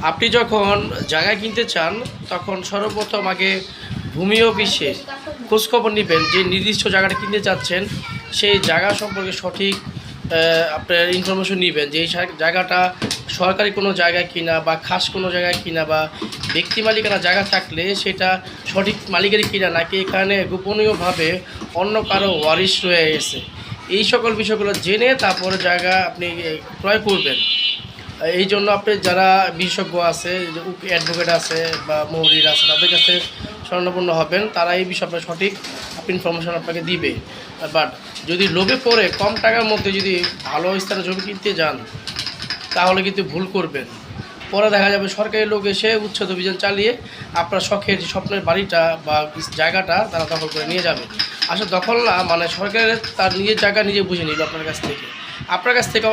আপনি যখন জায়গা কিনতে চান তখন সর্বপ্রথম আগে ভূমি অফিসে খোঁজখবর নেবেন যে নির্দিষ্ট জায়গাটা কিনতে চাচ্ছেন সেই জায়গা সম্পর্কে সঠিক আপনার ইনফরমেশন নেবেন যে এই জায়গাটা সরকারি কোনো জায়গায় কিনা বা খাস কোনো জায়গায় কিনা বা ব্যক্তি মালিকানা জায়গা থাকলে সেটা সঠিক মালিকেরই কিনা নাকি এখানে গোপনীয়ভাবে অন্য কারো ওয়ারিশ রয়ে গেছে। এই সকল বিষয়গুলো জেনে তারপরে জায়গা আপনি ক্রয় করবেন। এই জন্য আপনি যারা বিশেষজ্ঞ আছে, অ্যাডভোকেট আছে বা মৌরির আছে, তাদের কাছে স্বর্ণপূর্ণ হবেন, তারা এই বিষয়ে আপনার সঠিক ইনফরমেশন আপনাকে দিবে। বাট যদি লোভে পড়ে কম টাকার মধ্যে যদি ভালো স্থানে জমি কিনতে যান তাহলে কিন্তু ভুল করবেন। পরে দেখা যাবে সরকারি লোক এসে উচ্ছেদ অভিযান চালিয়ে আপনার শখের স্বপ্নের বাড়িটা বা জায়গাটা তারা দখল করে নিয়ে যাবে। আসলে দখল না, মানে সরকারের তার নিজের জায়গা নিজে বুঝে নিল আপনার কাছ থেকে,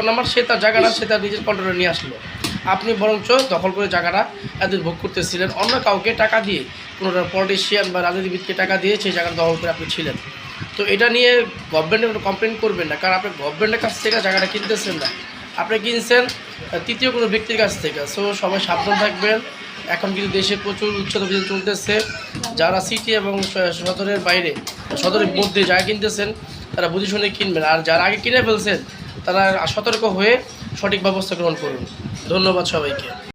নাম্বার সে তার জায়গাটা সে তার নিজের কন্ট্রোলে নিয়ে আসলো। আপনি বরঞ্চ দখল করে জায়গাটা এতদিন ভোগ করতেছিলেন, অন্য কাউকে টাকা দিয়ে, কোনো পলিটিশিয়ান বা রাজনীতিবিদকে টাকা দিয়ে সেই জায়গাটা দখল করে আপনি ছিলেন। তো এটা নিয়ে গভর্নমেন্টের কোনো কমপ্লেন করবেন না, কারণ আপনি গভর্নমেন্টের কাছ থেকে জায়গাটা কিনতেছেন না, আপনি কিনছেন তৃতীয় কোনো ব্যক্তির কাছ থেকে। সো সবাই সাবধান থাকবেন। এখন কিন্তু দেশে প্রচুর উচ্ছেদ অভিযান চলতেছে। যারা সিটি এবং সদরের বাইরে, সদরের মধ্যে জায়গা কিনতেছেন তারা বুঝে শুনে কিনবেন, আর যারা আগে কিনে ফেলছেন তারা সতর্ক হয়ে সঠিক ব্যবস্থা গ্রহণ করুন। ধন্যবাদ সবাইকে।